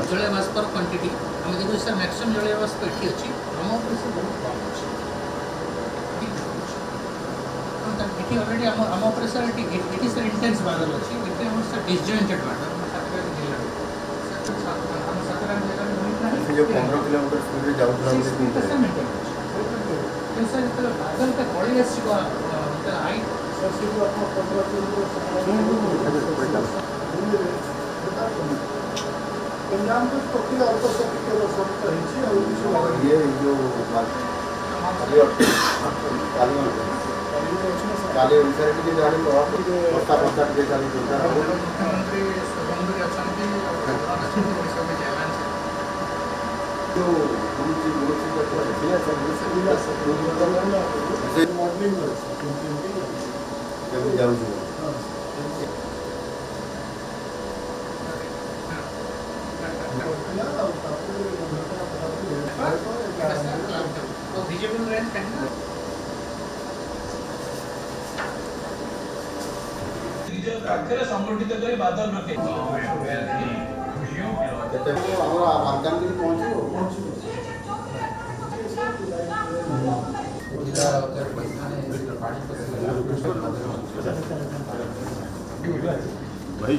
जलीय बाष्पर क्वांटिटी आम देखो सर मैक्सिमम जलीय बाष्प ये अच्छी आम से बहुत कम अच्छे ऑलरेडी आम सर ये सर इंटेंस बादल अच्छी ये सर डिसजॉइंटेड बादल जो 15 किलोमीटर स्पीड रे जाउथला सर बादल का गड़ी अच्छी हाइट पंजाब में पक्की अर्थ शक्ति के समता है ये जो काले अनुसार के जाने तो आप पत्ता पत्ता के जाने तो मुख्यमंत्री सुगंधरी अछंती जो गुरुजी का तो है सब मॉडलिंग जब जाऊँ विजिबल रेंज संगठित कर बादल रखे हमारा मालकानगिरी पहुंचो भाई